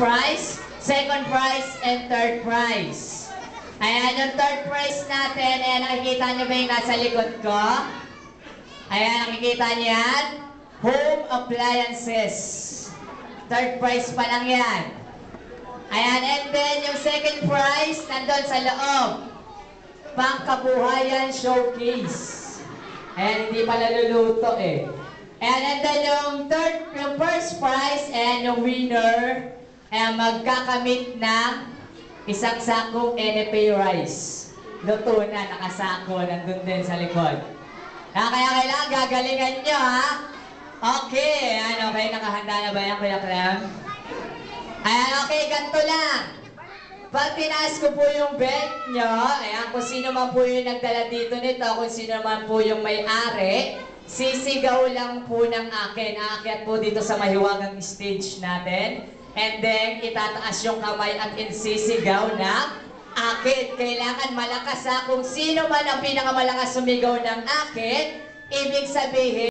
prize, second prize, and third prize. Ayan, yung third prize natin, ayan, nakikita nyo ba yung nasa likod ko? Ayan, nakikita nyo yan? Home appliances. Third prize pa lang yan. Ayan, and then yung second prize, nandun sa loob. Pangkabuhayan showcase. Ayan, hindi pa naluluto eh. Ayan, and then yung first prize, and yung winner, ayan, magkakamit ng isang sakong NFA rice. Luto na, nakasako, nandun din sa likod. Kaya kailangan gagalingan nyo, ha? Okay, ayan, okay, nakahanda na ba yan, Kuya Clem? Ayan, okay, ganito lang. Pag tinaas ko po yung belt nyo, ayan, kung sino man po yung nagdala dito nito, kung sino man po yung may-ari, sisigaw lang po ng akin. Aakyat po dito sa mahiwagang stage natin. And then, itataas yung kamay at insisigaw ng akin. Kailangan malakas ha. Kung sino man ang pinakamalakas sumigaw ng akin, ibig sabihin,